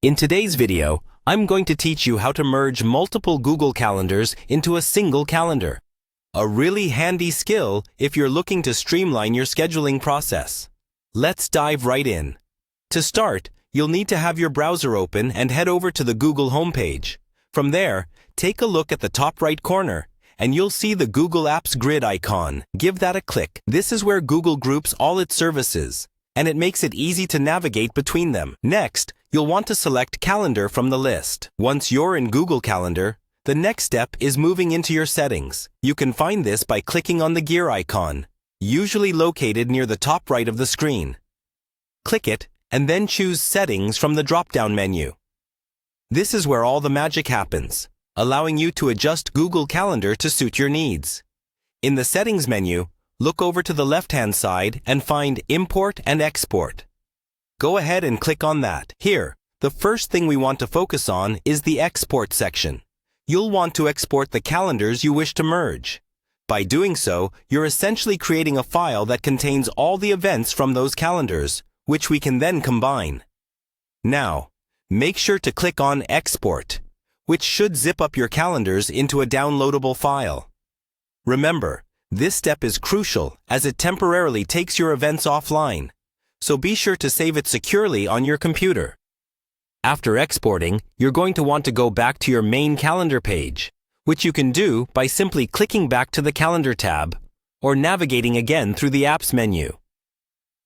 In today's video, I'm going to teach you how to merge multiple Google calendars into a single calendar. A really handy skill if you're looking to streamline your scheduling process. Let's dive right in. To start, you'll need to have your browser open and head over to the Google homepage. From there, take a look at the top right corner, and you'll see the Google Apps grid icon. Give that a click. This is where Google groups all its services, and it makes it easy to navigate between them. Next, you'll want to select Calendar from the list. Once you're in Google Calendar, the next step is moving into your settings. You can find this by clicking on the gear icon, usually located near the top right of the screen. Click it, and then choose Settings from the drop-down menu. This is where all the magic happens, allowing you to adjust Google Calendar to suit your needs. In the Settings menu, look over to the left-hand side and find Import and Export. Go ahead and click on that. Here, the first thing we want to focus on is the Export section. You'll want to export the calendars you wish to merge. By doing so, you're essentially creating a file that contains all the events from those calendars, which we can then combine. Now, make sure to click on Export, which should zip up your calendars into a downloadable file. Remember, this step is crucial as it temporarily takes your events offline, so be sure to save it securely on your computer. After exporting, you're going to want to go back to your main calendar page, which you can do by simply clicking back to the Calendar tab or navigating again through the Apps menu.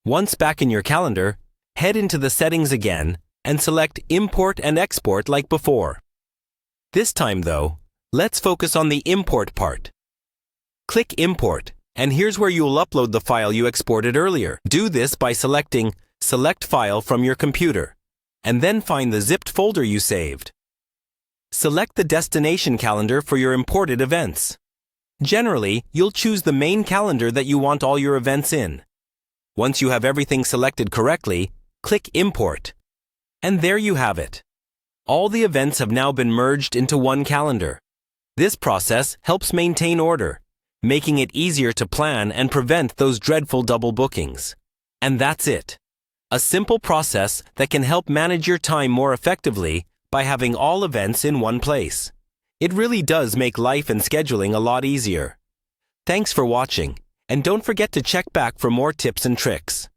Once back in your calendar, head into the settings again and select Import and Export like before. This time, though, let's focus on the import part. Click Import, and here's where you'll upload the file you exported earlier. Do this by selecting Select File from your computer, and then find the zipped folder you saved. Select the destination calendar for your imported events. Generally, you'll choose the main calendar that you want all your events in. Once you have everything selected correctly, click Import. And there you have it. All the events have now been merged into one calendar. This process helps maintain order, making it easier to plan and prevent those dreadful double bookings. And that's it. A simple process that can help manage your time more effectively by having all events in one place. It really does make life and scheduling a lot easier. Thanks for watching, and don't forget to check back for more tips and tricks.